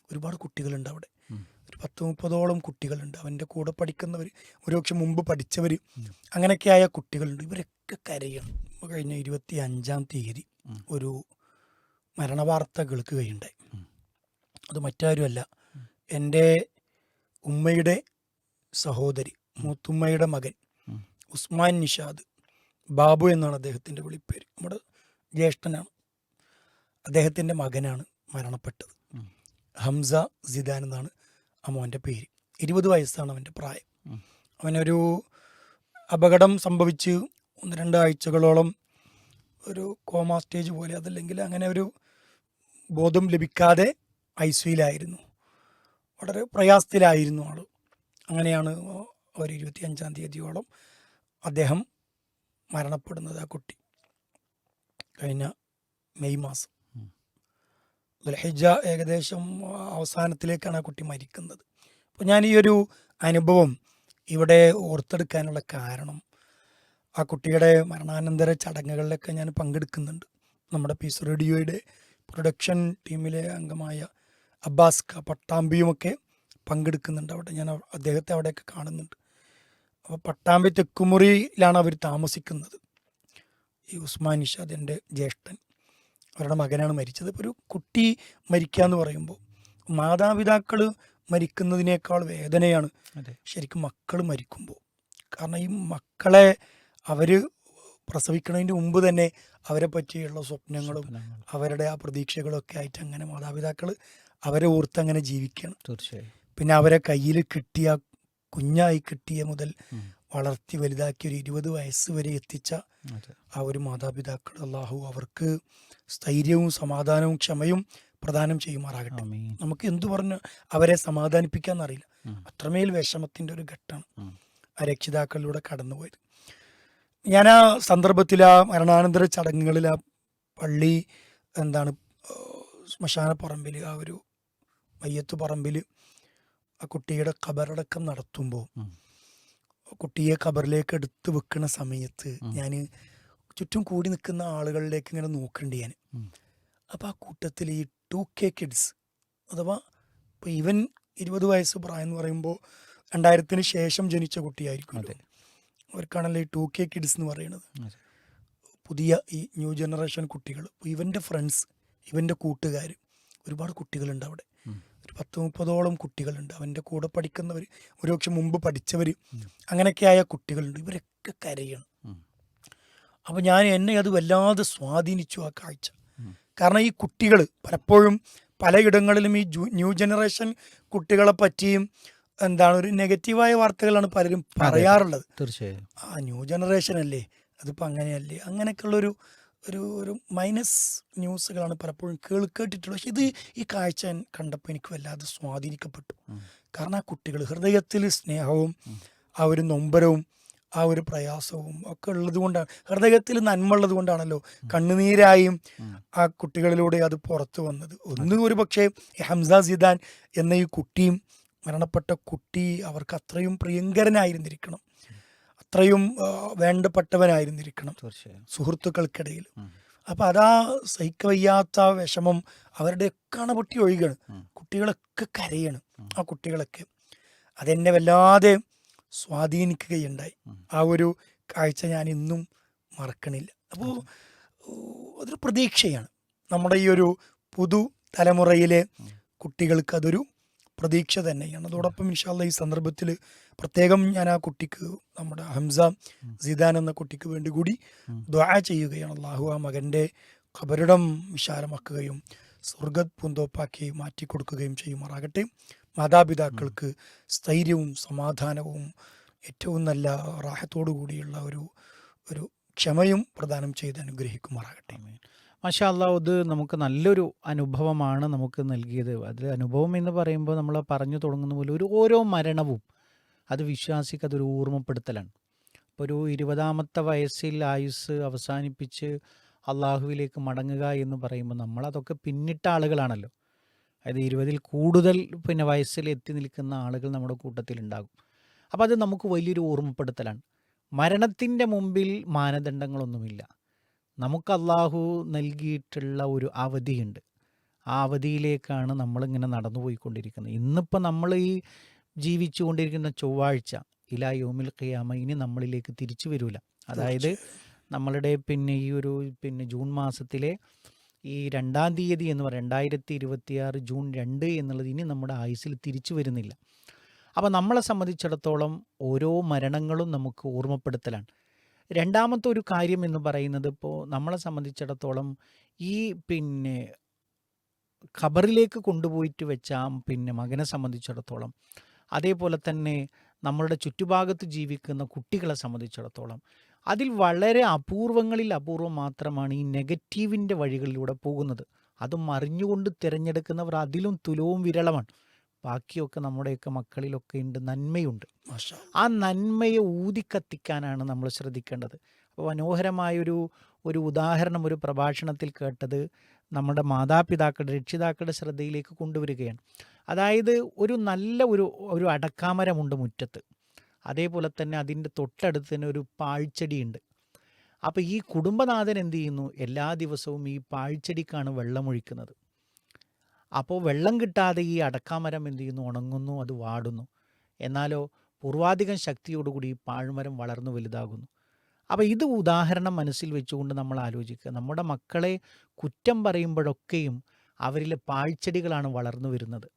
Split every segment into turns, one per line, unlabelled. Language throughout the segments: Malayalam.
ഒരുപാട് കുട്ടികളുണ്ട് അവിടെ. ഒരു 10-30ഓളം കുട്ടികളുണ്ട്. അവൻ്റെ കൂടെ പഠിക്കുന്നവർ, ഒരുപക്ഷെ മുമ്പ് പഠിച്ചവർ, അങ്ങനെയൊക്കെയായ കുട്ടികളുണ്ട്. ഇവരൊക്കെ കരയണം. കഴിഞ്ഞ 25-ാം തീയതി ഒരു മരണവാർത്ത കേൾക്കുകയുണ്ടായി. അത് മറ്റാരുമല്ല, എൻ്റെ ഉമ്മയുടെ സഹോദരി, മൂത്തുമ്മയുടെ മകൻ ഉസ്മാൻ നിഷാദ്, ബാബു എന്നാണ് അദ്ദേഹത്തിൻ്റെ വിളിപ്പേര്. നമ്മുടെ ജ്യേഷ്ഠനാണ്. അദ്ദേഹത്തിൻ്റെ മകനാണ് മരണപ്പെട്ടത്. ഹംസ സിദാൻ എന്നാണ് ആ മോൻ്റെ പേര്. 20 വയസ്സാണ് അവൻ്റെ പ്രായം. അവനൊരു അപകടം സംഭവിച്ച് 1-2 ആഴ്ചകളോളം ഒരു കോമ സ്റ്റേജ് പോലെ, അതല്ലെങ്കിൽ അങ്ങനെ ഒരു ബോധം ലഭിക്കാതെ ICUയിലായിരുന്നു. വളരെ പ്രയാസത്തിലായിരുന്നു ആൾ. അങ്ങനെയാണ് ഒരു 25-ാം തീയതിയോളം അദ്ദേഹം മരണപ്പെടുന്നത്. ആ കുട്ടി കഴിഞ്ഞ മെയ് മാസം ദുൽഹിജ്ജ ഏകദേശം അവസാനത്തിലേക്കാണ് ആ കുട്ടി മരിക്കുന്നത്. അപ്പോൾ ഞാൻ ഈ ഒരു അനുഭവം ഇവിടെ ഓർത്തെടുക്കാനുള്ള കാരണം, ആ കുട്ടിയുടെ മരണാനന്തര ചടങ്ങുകളിലൊക്കെ ഞാൻ പങ്കെടുക്കുന്നുണ്ട്. നമ്മുടെ പീസ് റേഡിയോയുടെ പ്രൊഡക്ഷൻ ടീമിലെ അംഗമായ അബ്ബാസ് പട്ടാമ്പിയുമൊക്കെ പങ്കെടുക്കുന്നുണ്ട് അവിടെ. ഞാൻ അദ്ദേഹത്തെ അവിടെയൊക്കെ കാണുന്നുണ്ട്. അപ്പോൾ പട്ടാമ്പി തെക്കുമുറിയിലാണ് അവർ താമസിക്കുന്നത്. ഈ ഉസ്മാൻ നിഷാദ് എൻ്റെ ജ്യേഷ്ഠൻ, അവരുടെ മകനാണ് മരിച്ചത്. ഇപ്പോൾ ഒരു കുട്ടി മരിക്കുക എന്ന് പറയുമ്പോൾ മാതാപിതാക്കൾ മരിക്കുന്നതിനേക്കാൾ വേദനയാണ് ശരിക്കും മക്കൾ മരിക്കുമ്പോൾ. കാരണം ഈ മക്കളെ അവർ പ്രസവിക്കുന്നതിൻ്റെ മുമ്പ് തന്നെ അവരെ പറ്റിയുള്ള സ്വപ്നങ്ങളും അവരുടെ ആ പ്രതീക്ഷകളൊക്കെ ആയിട്ട് അങ്ങനെ മാതാപിതാക്കൾ അവരെ ഓർത്ത് അങ്ങനെ ജീവിക്കണം.
തീർച്ചയായും.
പിന്നെ അവരെ കയ്യിൽ കിട്ടിയ, കുഞ്ഞായി കിട്ടിയ മുതൽ വളർത്തി വലുതാക്കി ഒരു 20 വയസ്സ് വരെ എത്തിച്ച ആ ഒരു മാതാപിതാക്കൾ, അള്ളാഹു അവർക്ക് സ്ഥൈര്യവും സമാധാനവും ക്ഷമയും പ്രദാനം ചെയ്യുമാറാകട്ടെ. നമുക്ക് എന്തു പറഞ്ഞ് അവരെ സമാധാനിപ്പിക്കാന്നറിയില്ല. അത്രമേൽ വിഷമത്തിൻ്റെ ഒരു ഘട്ടമാണ് ആ രക്ഷിതാക്കളിലൂടെ കടന്നുപോയത്. ഞാൻ ആ സന്ദർഭത്തിൽ, ആ മരണാനന്തര ചടങ്ങുകളിൽ, ആ പള്ളി ശ്മശാനപ്പറമ്പിൽ, ആ ഒരു മയ്യത്ത് പറമ്പിൽ ആ കുട്ടിയുടെ ഖബറടക്കം നടത്തുമ്പോൾ, കുട്ടിയെ ഖബറിലേക്ക് എടുത്ത് വെക്കുന്ന സമയത്ത് ഞാൻ ചുറ്റും കൂടി നിൽക്കുന്ന ആളുകളിലേക്ക് ഇങ്ങനെ നോക്കുന്നുണ്ട് ഞാൻ. അപ്പോൾ ആ കൂട്ടത്തിൽ ഈ 2K കിഡ്സ്, അഥവാ ഇപ്പോൾ ഇവൻ 20 വയസ്സ് പ്രായം എന്ന് പറയുമ്പോൾ 2000-ന് ശേഷം ജനിച്ച കുട്ടിയായിരിക്കും. അവർക്കാണല്ലോ ഈ 2K കിഡ്സ് എന്ന് പറയുന്നത്. പുതിയ ഈ ന്യൂ ജനറേഷൻ കുട്ടികൾ. ഇപ്പോൾ ഇവൻ്റെ ഫ്രണ്ട്സ്, ഇവൻ്റെ കൂട്ടുകാർ, ഒരുപാട് കുട്ടികളുണ്ട് അവിടെ. ഒരു 10-30ഓളം കുട്ടികളുണ്ട്. അവൻ്റെ കൂടെ പഠിക്കുന്നവർ, ഒരുപക്ഷെ മുമ്പ് പഠിച്ചവർ, അങ്ങനെയൊക്കെയായ കുട്ടികളുണ്ട്. ഇവരൊക്കെ കരയണം. അപ്പോൾ എന്നെ അത് വല്ലാതെ സ്വാധീനിച്ചു ആ കാഴ്ച. കാരണം ഈ കുട്ടികൾ പലപ്പോഴും പലയിടങ്ങളിലും ഈ ന്യൂ ജനറേഷൻ കുട്ടികളെ പറ്റിയും ഒരു നെഗറ്റീവായ വാർത്തകളാണ് പലരും പറയാറുള്ളത്.
തീർച്ചയായും.
ആ ന്യൂ ജനറേഷൻ അല്ലേ, അതിപ്പോൾ അങ്ങനെയല്ലേ, അങ്ങനെയൊക്കെയുള്ളൊരു ഒരു മൈനസ് ന്യൂസുകളാണ് പലപ്പോഴും കേട്ടിട്ടുള്ളത്. പക്ഷെ ഇത് ഈ കാഴ്ച കണ്ടപ്പോൾ എനിക്ക് വല്ലാതെ സ്വാധീനിക്കപ്പെട്ടു. കാരണം ആ കുട്ടികൾ ഹൃദയത്തിൽ സ്നേഹവും ആ ഒരു നൊമ്പരവും ആ ഒരു പ്രയാസവും ഒക്കെ ഉള്ളത് കൊണ്ടാണ്, ഹൃദയത്തിൽ നന്മ ഉള്ളത് കൊണ്ടാണല്ലോ കണ്ണുനീരായും ആ കുട്ടികളിലൂടെ അത് പുറത്തു വന്നത്. ഒരു പക്ഷേ ഹംസ സിദാൻ എന്ന ഈ കുട്ടിയും, മരണപ്പെട്ട കുട്ടി അവർക്ക് അത്രയും പ്രിയങ്കരനായിരുന്നിരിക്കണം, അത്രയും വേണ്ടപ്പെട്ടവനായിരുന്നിരിക്കണം സുഹൃത്തുക്കൾക്കിടയിൽ. അപ്പം അതാ സഹിക്കവയ്യാത്ത വിഷമം അവരുടെയൊക്കെ അണപൊട്ടി ഒഴുകാണ്. കുട്ടികളൊക്കെ കരയാണ്. ആ കുട്ടികളൊക്കെ അതെന്നെ വല്ലാതെ സ്വാധീനിക്കുകയുണ്ടായി. ആ ഒരു കാഴ്ച ഞാൻ ഇന്നും മറക്കണില്ല. അപ്പോൾ അതൊരു പ്രതീക്ഷയാണ്. നമ്മുടെ ഈ ഒരു പുതു തലമുറയിലെ കുട്ടികൾക്ക് അതൊരു പ്രതീക്ഷ തന്നെയാണ്. അതോടൊപ്പം ഇൻഷാ അല്ലാഹ് ഈ സന്ദർഭത്തിൽ പ്രത്യേകം ഞാൻ ആ കുട്ടിക്ക്, നമ്മുടെ ഹംസ സിദാൻ എന്ന കുട്ടിക്ക് വേണ്ടി കൂടി ദുആ ചെയ്യുകയാണ്. അല്ലാഹു ആ മകൻ്റെ ഖബറിടം വിശാലമാക്കുകയും സ്വർഗ്ഗ പൂന്തോപ്പാക്കി മാറ്റിക്കൊടുക്കുകയും ചെയ്യുമാറാകട്ടെ. മാതാപിതാക്കൾക്ക് സ്ഥൈര്യവും സമാധാനവും ഏറ്റവും നല്ല റാഹത്തോടു കൂടിയുള്ള ഒരു ക്ഷമയും പ്രദാനം ചെയ്ത് അനുഗ്രഹിക്കുമാറാകട്ടെ.
മാഷാ അല്ലാഹ്, ഇത് നമുക്ക് നല്ലൊരു അനുഭവമാണ് നമുക്ക് നൽകിയത്. അതിൽ അനുഭവം എന്ന് പറയുമ്പോൾ നമ്മൾ പറഞ്ഞു തുടങ്ങുന്ന പോലെ ഓരോ മരണവും അത് വിശ്വാസിക്ക് അതൊരു ഓർമ്മപ്പെടുത്തലാണ്. ഇപ്പോൾ ഒരു 20-ാമത്തെ വയസ്സിൽ ആയുസ് അവസാനിപ്പിച്ച് അള്ളാഹുവിലേക്ക് മടങ്ങുക എന്ന് പറയുമ്പോൾ നമ്മളതൊക്കെ പിന്നിട്ട ആളുകളാണല്ലോ. അതായത് 20-ൽ കൂടുതൽ വയസ്സിൽ എത്തി നിൽക്കുന്ന ആളുകൾ നമ്മുടെ കൂട്ടത്തിലുണ്ടാകും. അപ്പോൾ അത് നമുക്ക് വലിയൊരു ഓർമ്മപ്പെടുത്തലാണ്. മരണത്തിൻ്റെ മുമ്പിൽ മാനദണ്ഡങ്ങളൊന്നുമില്ല. നമുക്ക് അള്ളാഹു നൽകിയിട്ടുള്ള ഒരു അവധിയുണ്ട്. ആ അവധിയിലേക്കാണ് നമ്മളിങ്ങനെ നടന്നു പോയിക്കൊണ്ടിരിക്കുന്നത്. ഇന്നിപ്പോൾ നമ്മൾ ഈ ജീവിച്ചു കൊണ്ടിരിക്കുന്ന ചൊവ്വാഴ്ച ഇലാ യൗമിൽ ഖിയാമ ഇനി നമ്മളിലേക്ക് തിരിച്ചു വരില്ല. അതായത്
തീർച്ചയായും.
നമ്മളുടെ പിന്നെ ഈ ഒരു പിന്നെ ജൂൺ മാസത്തിലെ ഈ 2-ാം തീയതി എന്ന് പറയുന്നത് 2026 ജൂൺ 2 എന്നുള്ളത് ഇനി നമ്മുടെ ആയുസ്സിൽ തിരിച്ചു വരുന്നില്ല. അപ്പോൾ നമ്മളെ സംബന്ധിച്ചിടത്തോളം ഓരോ മരണങ്ങളും നമുക്ക് ഓർമ്മപ്പെടുത്തലാണ്. രണ്ടാമത്തെ ഒരു കാര്യം എന്ന് പറയുന്നത്, ഇപ്പോൾ നമ്മളെ സംബന്ധിച്ചിടത്തോളം ഈ പിന്നെ ഖബറിലേക്ക് കൊണ്ടുപോയിട്ട് വെച്ച പിന്നെ മകനെ സംബന്ധിച്ചിടത്തോളം, അതേപോലെ തന്നെ നമ്മളുടെ ചുറ്റുഭാഗത്ത് ജീവിക്കുന്ന കുട്ടികളെ സംബന്ധിച്ചിടത്തോളം അതിൽ വളരെ അപൂർവങ്ങളിൽ അപൂർവം മാത്രമാണ് ഈ നെഗറ്റീവിൻ്റെ വഴികളിലൂടെ പോകുന്നത്. അതും അറിഞ്ഞുകൊണ്ട് തിരഞ്ഞെടുക്കുന്നവർ അതിലും തുലവും വിരളമാണ്. ബാക്കിയൊക്കെ നമ്മുടെയൊക്കെ മക്കളിലൊക്കെ ഉണ്ട്, നന്മയുണ്ട്.
മാഷാ
ആ
അല്ലാ.
നന്മയെ ഊതിക്കത്തിക്കാനാണ് നമ്മൾ ശ്രദ്ധിക്കേണ്ടത്. അപ്പോൾ മനോഹരമായൊരു ഒരു ഉദാഹരണം ഒരു പ്രഭാഷണത്തിൽ കേട്ടത് നമ്മുടെ മാതാപിതാക്കളുടെ രക്ഷിതാക്കളുടെ ശ്രദ്ധയിലേക്ക് കൊണ്ടുവരികയാണ്. അതായത് ഒരു നല്ല ഒരു ഒരു അടക്കാമരമുണ്ട് മുറ്റത്ത്. അതേപോലെ തന്നെ അതിൻ്റെ തൊട്ടടുത്ത് തന്നെ ഒരു പാഴ്ചെടിയുണ്ട്. അപ്പോൾ ഈ കുടുംബനാഥൻ എന്ത് ചെയ്യുന്നു? എല്ലാ ദിവസവും ഈ പാഴ്ചെടിക്കാണ് വെള്ളമൊഴിക്കുന്നത്. അപ്പോൾ വെള്ളം കിട്ടാതെ ഈ അടക്കാമരം എന്ത് ചെയ്യുന്നു? ഉണങ്ങുന്നു, അത് വാടുന്നു. എന്നാലോ പൂർവാധികം ശക്തിയോടുകൂടി ഈ പാഴ്മരം വളർന്നു വലുതാകുന്നു. അപ്പോൾ ഇത് ഉദാഹരണം മനസ്സിൽ വെച്ചുകൊണ്ട് നമ്മൾ ആലോചിക്കുക. നമ്മുടെ മക്കളെ കുറ്റം പറയുമ്പോഴൊക്കെയും അവരിലെ പാഴ്ചെടികളാണ് വളർന്നു വരുന്നത്.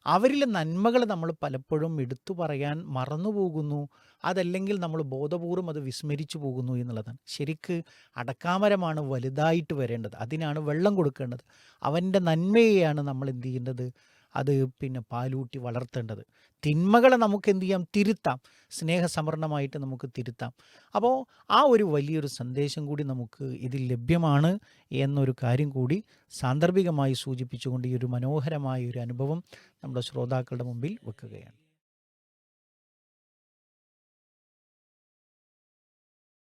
അവരിലെ നന്മകൾ നമ്മൾ പലപ്പോഴും എടുത്തു പറയാൻ മറന്നു പോകുന്നു. അതല്ലെങ്കിൽ നമ്മൾ ബോധപൂർവം അത് വിസ്മരിച്ചു പോകുന്നു എന്നുള്ളതാണ്. ശരിക്ക് അടക്കാമരമാണ് വലുതായിട്ട് വരേണ്ടത്. അതിനാണ് വെള്ളം കൊടുക്കേണ്ടത്. അവൻ്റെ നന്മയെയാണ് നമ്മൾ എന്ത് ചെയ്യേണ്ടത്? അത് പിന്നെ പാലൂട്ടി വളർത്തേണ്ടത്. തിന്മകളെ നമുക്ക് എന്ത് ചെയ്യാം? തിരുത്താം. സ്നേഹസമർണമായിട്ട് നമുക്ക് തിരുത്താം. അപ്പോൾ ആ ഒരു വലിയൊരു സന്ദേശം കൂടി നമുക്ക് ഇതിൽ ലഭ്യമാണ് എന്നൊരു കാര്യം കൂടി സാന്ദർഭികമായി സൂചിപ്പിച്ചുകൊണ്ട് ഈ ഒരു മനോഹരമായ ഒരു അനുഭവം നമ്മുടെ ശ്രോതാക്കളുടെ മുമ്പിൽ വെക്കുകയാണ്.